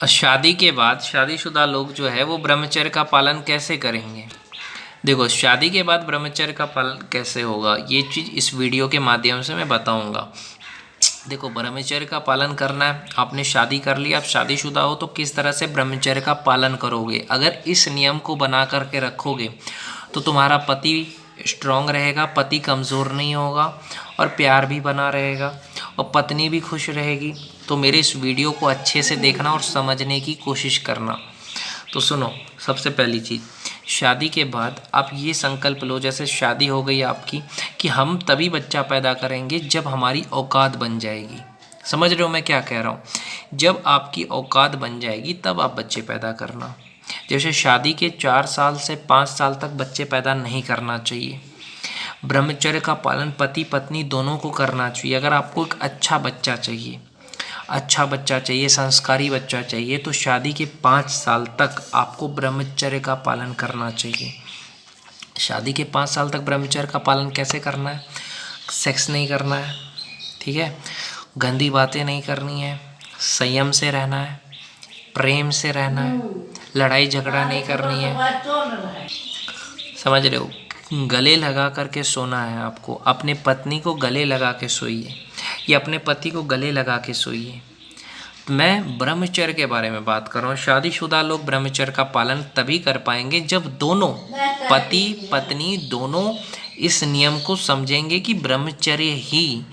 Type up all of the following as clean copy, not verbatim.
शादी के बाद शादीशुदा लोग जो है वो ब्रह्मचर्य का पालन कैसे करेंगे। देखो, शादी के बाद ब्रह्मचर्य का पालन कैसे होगा, ये चीज़ इस वीडियो के माध्यम से मैं बताऊंगा। देखो, ब्रह्मचर्य का पालन करना है। आपने शादी कर ली, आप शादीशुदा हो, तो किस तरह से ब्रह्मचर्य का पालन करोगे। अगर इस नियम को बना करके रखोगे तो तुम्हारा पति स्ट्रांग रहेगा, पति कमज़ोर नहीं होगा, और प्यार भी बना रहेगा, और पत्नी भी खुश रहेगी। तो मेरे इस वीडियो को अच्छे से देखना और समझने की कोशिश करना। तो सुनो, सबसे पहली चीज़, शादी के बाद आप ये संकल्प लो, जैसे शादी हो गई आपकी, कि हम तभी बच्चा पैदा करेंगे जब हमारी औकात बन जाएगी। समझ रहे हो मैं क्या कह रहा हूँ। जब आपकी औकात बन जाएगी तब आप बच्चे पैदा करना। जैसे शादी के 4 साल से 5 साल तक बच्चे पैदा नहीं करना चाहिए। ब्रह्मचर्य का पालन पति पत्नी दोनों को करना चाहिए। अगर आपको एक अच्छा बच्चा चाहिए, संस्कारी बच्चा चाहिए, तो शादी के 5 साल तक आपको ब्रह्मचर्य का पालन करना चाहिए। शादी के 5 साल तक ब्रह्मचर्य का पालन कैसे करना है। सेक्स नहीं करना है, ठीक है, गंदी बातें नहीं करनी है, संयम से रहना है, प्रेम से रहना है, लड़ाई झगड़ा नहीं करनी है। समझ रहे हो। गले लगा करके सोना है आपको। अपने पत्नी को गले लगा के सोइए, या अपने पति को गले लगा के सोइए। मैं ब्रह्मचर्य के बारे में बात कर रहा हूँ। शादीशुदा लोग ब्रह्मचर्य का पालन तभी कर पाएंगे जब दोनों पति पत्नी दोनों इस नियम को समझेंगे कि ब्रह्मचर्य ही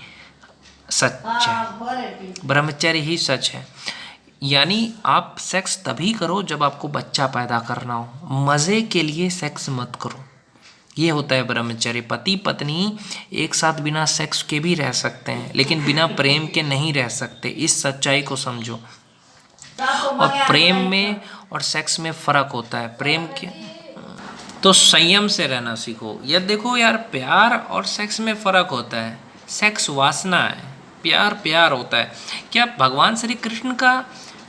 सच है, ब्रह्मचर्य ही सच है। यानी आप सेक्स तभी करो जब आपको बच्चा पैदा करना हो। मज़े के लिए सेक्स मत करो। ये होता है ब्रह्मचर्य। पति पत्नी एक साथ बिना सेक्स के भी रह सकते हैं, लेकिन बिना प्रेम के नहीं रह सकते। इस सच्चाई को समझो। और प्रेम में और सेक्स में फ़र्क होता है। प्रेम के तो संयम से रहना सीखो। यह देखो यार, प्यार और सेक्स में फ़र्क होता है। सेक्स वासना है, प्यार प्यार होता है। क्या भगवान श्री कृष्ण का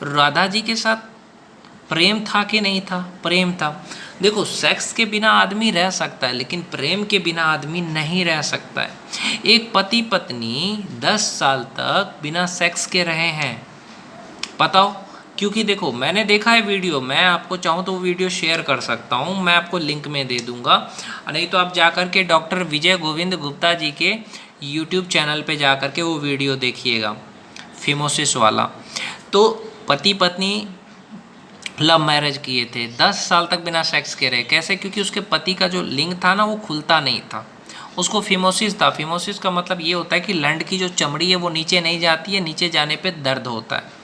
राधा जी के साथ प्रेम था कि नहीं था। प्रेम था। देखो, सेक्स के बिना आदमी रह सकता है, लेकिन प्रेम के बिना आदमी नहीं रह सकता है। एक पति पत्नी 10 साल तक बिना सेक्स के रहे हैं, बताओ। क्योंकि देखो, मैंने देखा है वीडियो। मैं आपको चाहूँ तो वो वीडियो शेयर कर सकता हूँ, मैं आपको लिंक में दे दूँगा। नहीं तो आप जा कर के डॉक्टर विजय गोविंद गुप्ता जी के यूट्यूब चैनल पे जा कर के वो वीडियो देखिएगा, फिमोसिस वाला। तो पति पत्नी लव मैरिज किए थे, 10 साल तक बिना सेक्स के रहे। कैसे? क्योंकि उसके पति का जो लिंग था ना, वो खुलता नहीं था, उसको फिमोसिस था। फिमोसिस का मतलब ये होता है कि लंड की जो चमड़ी है वो नीचे नहीं जाती है, नीचे जाने पे दर्द होता है।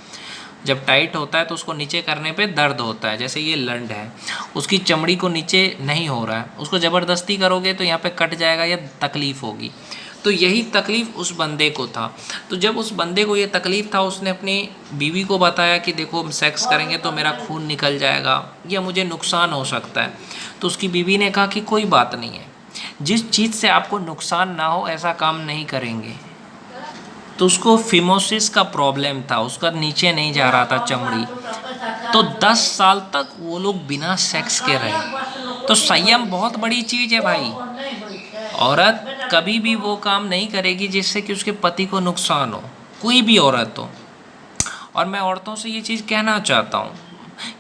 जब टाइट होता है तो उसको नीचे करने पे दर्द होता है। जैसे ये लंड है, उसकी चमड़ी को नीचे नहीं हो रहा है, उसको ज़बरदस्ती करोगे तो यहाँ पे कट जाएगा या तकलीफ़ होगी। तो यही तकलीफ़ उस बंदे को था। तो जब उस बंदे को ये तकलीफ़ था, उसने अपनी बीवी को बताया कि देखो, हम सेक्स करेंगे तो मेरा खून निकल जाएगा या मुझे नुकसान हो सकता है। तो उसकी बीवी ने कहा कि कोई बात नहीं है, जिस चीज़ से आपको नुकसान ना हो ऐसा काम नहीं करेंगे। तो उसको फिमोसिस का प्रॉब्लम था, उसका नीचे नहीं जा रहा था चमड़ी। तो 10 साल तक वो लोग बिना सेक्स के रहे। तो संयम बहुत बड़ी चीज़ है भाई। औरत कभी भी वो काम नहीं करेगी जिससे कि उसके पति को नुकसान हो, कोई भी औरत हो। और मैं औरतों से ये चीज़ कहना चाहता हूँ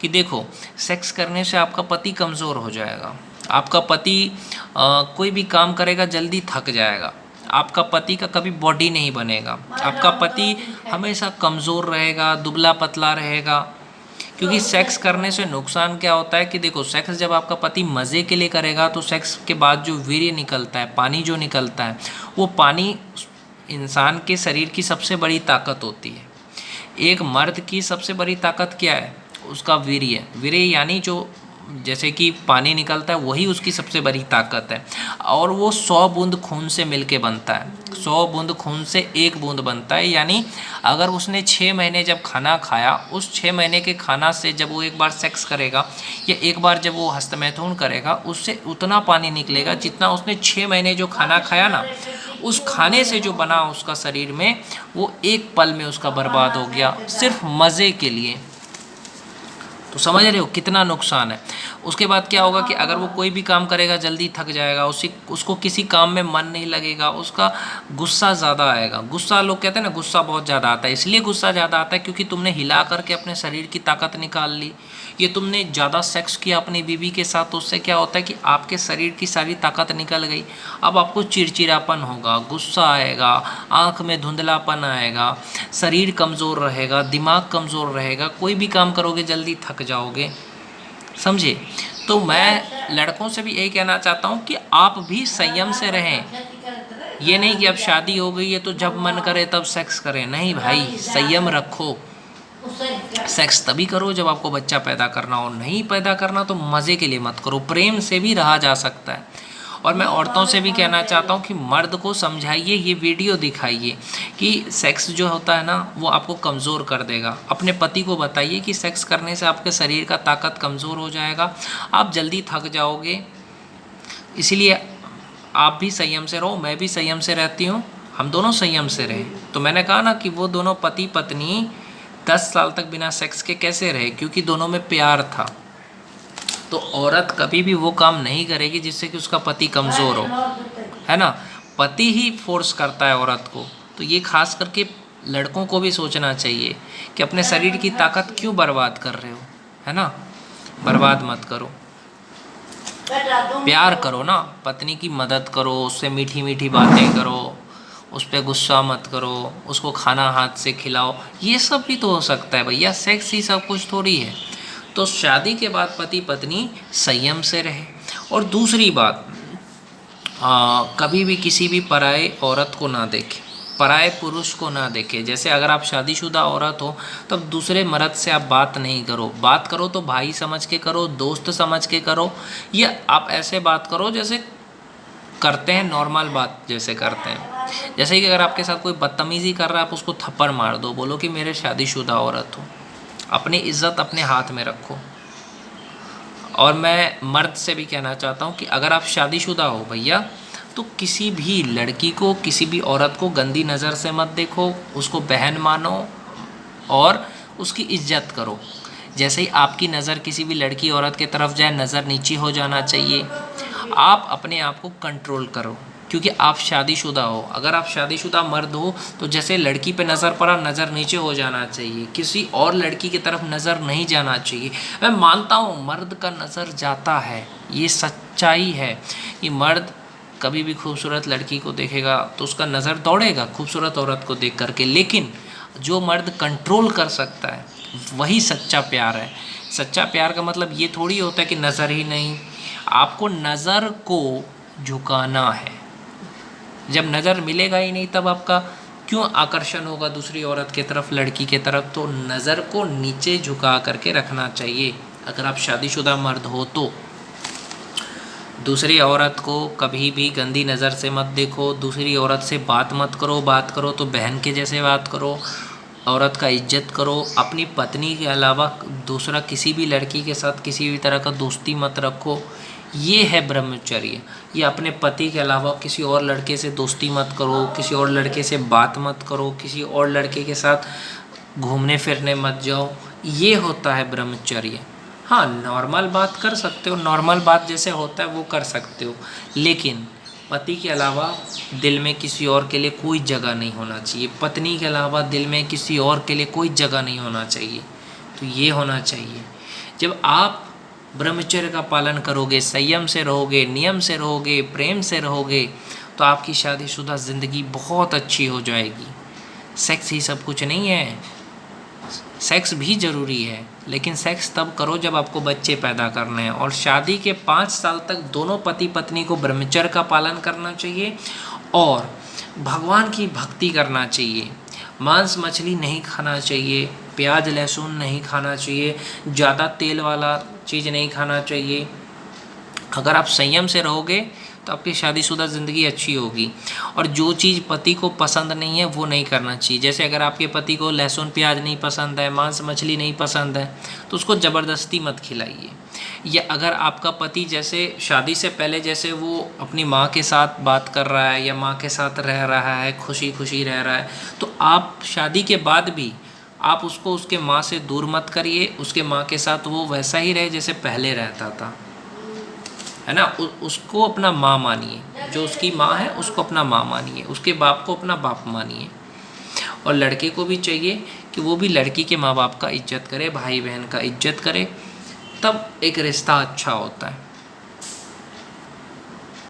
कि देखो, सेक्स करने से आपका पति कमज़ोर हो जाएगा। आपका पति कोई भी काम करेगा जल्दी थक जाएगा। आपका पति का कभी बॉडी नहीं बनेगा। आपका पति हमेशा कमज़ोर रहेगा, दुबला पतला रहेगा। क्योंकि सेक्स करने से नुकसान क्या होता है कि देखो, सेक्स जब आपका पति मज़े के लिए करेगा तो सेक्स के बाद जो वीर्य निकलता है, पानी जो निकलता है, वो पानी इंसान के शरीर की सबसे बड़ी ताकत होती है। एक मर्द की सबसे बड़ी ताकत क्या है? उसका वीर्य। वीर्य यानी जो जैसे कि पानी निकलता है, वही उसकी सबसे बड़ी ताकत है। और वो 100 बूंद खून से मिलके बनता है। 100 बूंद खून से 1 बूंद बनता है। यानी अगर उसने 6 महीने जब खाना खाया, उस 6 महीने के खाना से जब वो एक बार सेक्स करेगा या एक बार जब वो हस्तमैथुन करेगा, उससे उतना पानी निकलेगा जितना उसने 6 महीने जो खाना खाया ना, उस खाने से जो बना उसका शरीर में, वो एक पल में उसका बर्बाद हो गया, सिर्फ मज़े के लिए। तो समझ रहे हो कितना नुकसान है। उसके बाद क्या होगा कि अगर वो कोई भी काम करेगा जल्दी थक जाएगा, उसको किसी काम में मन नहीं लगेगा, उसका गुस्सा ज़्यादा आएगा। गुस्सा, लोग कहते हैं ना गुस्सा बहुत ज़्यादा आता है, इसलिए गुस्सा ज़्यादा आता है क्योंकि तुमने हिला करके अपने शरीर की ताकत निकाल ली। ये तुमने ज़्यादा सेक्स किया अपनी बीवी के साथ, तो उससे क्या होता है कि आपके शरीर की सारी ताकत निकल गई। अब आपको चिड़चिड़ापन होगा, गुस्सा आएगा, आँख में धुंधलापन आएगा, शरीर कमज़ोर रहेगा, दिमाग कमज़ोर रहेगा, कोई भी काम करोगे जल्दी थक जाओगे, समझे। तो मैं लड़कों से भी यही कहना चाहता हूँ कि आप भी संयम से रहें। ये नहीं कि अब शादी हो गई है तो जब मन करे तब सेक्स करें, नहीं भाई, संयम रखो। सेक्स तभी करो जब आपको बच्चा पैदा करना हो, नहीं पैदा करना तो मज़े के लिए मत करो, प्रेम से भी रहा जा सकता है। और मैं औरतों से भी कहना चाहता हूँ कि मर्द को समझाइए, ये वीडियो दिखाइए कि सेक्स जो होता है ना वो आपको कमज़ोर कर देगा। अपने पति को बताइए कि सेक्स करने से आपके शरीर का ताकत कमज़ोर हो जाएगा, आप जल्दी थक जाओगे। इसलिए आप भी संयम से रहो, मैं भी संयम से रहती हूँ, हम दोनों संयम से रहें। तो मैंने कहा ना कि वो दोनों पति पत्नी 10 साल तक बिना सेक्स के कैसे रहे, क्योंकि दोनों में प्यार था। तो औरत कभी भी वो काम नहीं करेगी जिससे कि उसका पति कमज़ोर हो, है ना। पति ही फोर्स करता है औरत को। तो ये खास करके लड़कों को भी सोचना चाहिए कि अपने शरीर की ताकत क्यों बर्बाद कर रहे हो, है ना। बर्बाद मत करो, प्यार करो ना, पत्नी की मदद करो, उससे मीठी मीठी बातें करो, उस पर गुस्सा मत करो, उसको खाना हाथ से खिलाओ। ये सब भी तो हो सकता है भैया, सेक्स ही सब कुछ थोड़ी है। तो शादी के बाद पति पत्नी संयम से रहे। और दूसरी बात, कभी भी किसी भी पराये औरत को ना देखे, पराये पुरुष को ना देखे। जैसे अगर आप शादीशुदा औरत हो तब दूसरे मर्द से आप बात नहीं करो, बात करो तो भाई समझ के करो, दोस्त समझ के करो, या आप ऐसे बात करो जैसे करते हैं, नॉर्मल बात जैसे करते हैं। जैसे कि अगर आपके साथ कोई बदतमीज़ी कर रहा है आप उसको थप्पड़ मार दो, बोलो कि मेरे शादीशुदा औरत हो। अपनी इज़्ज़त अपने हाथ में रखो। और मैं मर्द से भी कहना चाहता हूँ कि अगर आप शादीशुदा हो भैया तो किसी भी लड़की को, किसी भी औरत को गंदी नज़र से मत देखो, उसको बहन मानो और उसकी इज्जत करो। जैसे ही आपकी नज़र किसी भी लड़की औरत के तरफ जाए, नज़र नीचे हो जाना चाहिए। आप अपने आप को कंट्रोल करो, क्योंकि आप शादीशुदा हो। अगर आप शादीशुदा मर्द हो तो जैसे लड़की पे नज़र पड़ा, नज़र नीचे हो जाना चाहिए, किसी और लड़की की तरफ नज़र नहीं जाना चाहिए। मैं मानता हूँ मर्द का नज़र जाता है, ये सच्चाई है कि मर्द कभी भी खूबसूरत लड़की को देखेगा तो उसका नज़र दौड़ेगा खूबसूरत औरत को देख करके, लेकिन जो मर्द कंट्रोल कर सकता है वही सच्चा प्यार है। सच्चा प्यार का मतलब ये थोड़ी होता है कि नज़र ही नहीं, आपको नज़र को झुकाना है। जब नज़र मिलेगा ही नहीं तब आपका क्यों आकर्षण होगा दूसरी औरत की तरफ, लड़की की तरफ। तो नज़र को नीचे झुका करके रखना चाहिए अगर आप शादीशुदा मर्द हो तो। दूसरी औरत को कभी भी गंदी नज़र से मत देखो, दूसरी औरत से बात मत करो, बात करो तो बहन के जैसे बात करो, औरत का इज्जत करो। अपनी पत्नी के अलावा दूसरा किसी भी लड़की के साथ किसी भी तरह का दोस्ती मत रखो, ये है ब्रह्मचर्य। ये अपने पति के अलावा किसी और लड़के से दोस्ती मत करो, किसी और लड़के से बात मत करो, किसी और लड़के के साथ घूमने फिरने मत जाओ, ये होता है ब्रह्मचर्य। हाँ, नॉर्मल बात कर सकते हो, नॉर्मल बात जैसे होता है वो कर सकते हो, लेकिन पति के अलावा दिल में किसी और के लिए कोई जगह नहीं होना चाहिए, पत्नी के अलावा दिल में किसी और के लिए कोई जगह नहीं होना चाहिए। तो ये होना चाहिए। जब आप ब्रह्मचर्य का पालन करोगे, संयम से रहोगे, नियम से रहोगे, प्रेम से रहोगे, तो आपकी शादीशुदा ज़िंदगी बहुत अच्छी हो जाएगी। सेक्स ही सब कुछ नहीं है, सेक्स भी ज़रूरी है, लेकिन सेक्स तब करो जब आपको बच्चे पैदा करने हैं। और शादी के 5 साल तक दोनों पति पत्नी को ब्रह्मचर्य का पालन करना चाहिए और भगवान की भक्ति करना चाहिए। मांस मछली नहीं खाना चाहिए, प्याज लहसुन नहीं खाना चाहिए, ज़्यादा तेल वाला चीज़ नहीं खाना चाहिए। अगर आप संयम से रहोगे तो आपकी शादीशुदा ज़िंदगी अच्छी होगी। और जो चीज़ पति को पसंद नहीं है वो नहीं करना चाहिए। जैसे अगर आपके पति को लहसुन प्याज नहीं पसंद है, मांस मछली नहीं पसंद है, तो उसको ज़बरदस्ती मत खिलाइए। या अगर आपका पति जैसे शादी से पहले जैसे वो अपनी माँ के साथ बात कर रहा है या माँ के साथ रह रहा है, खुशी खुशी रह रहा है, तो आप शादी के बाद भी आप उसको उसके माँ से दूर मत करिए, उसके माँ के साथ वो वैसा ही रहे जैसे पहले रहता था, है ना। उसको अपना माँ मानिए, जो उसकी माँ है उसको अपना माँ मानिए, उसके बाप को अपना बाप मानिए। और लड़के को भी चाहिए कि वो भी लड़की के माँ बाप का इज्जत करे, भाई बहन का इज्जत करे, तब एक रिश्ता अच्छा होता है।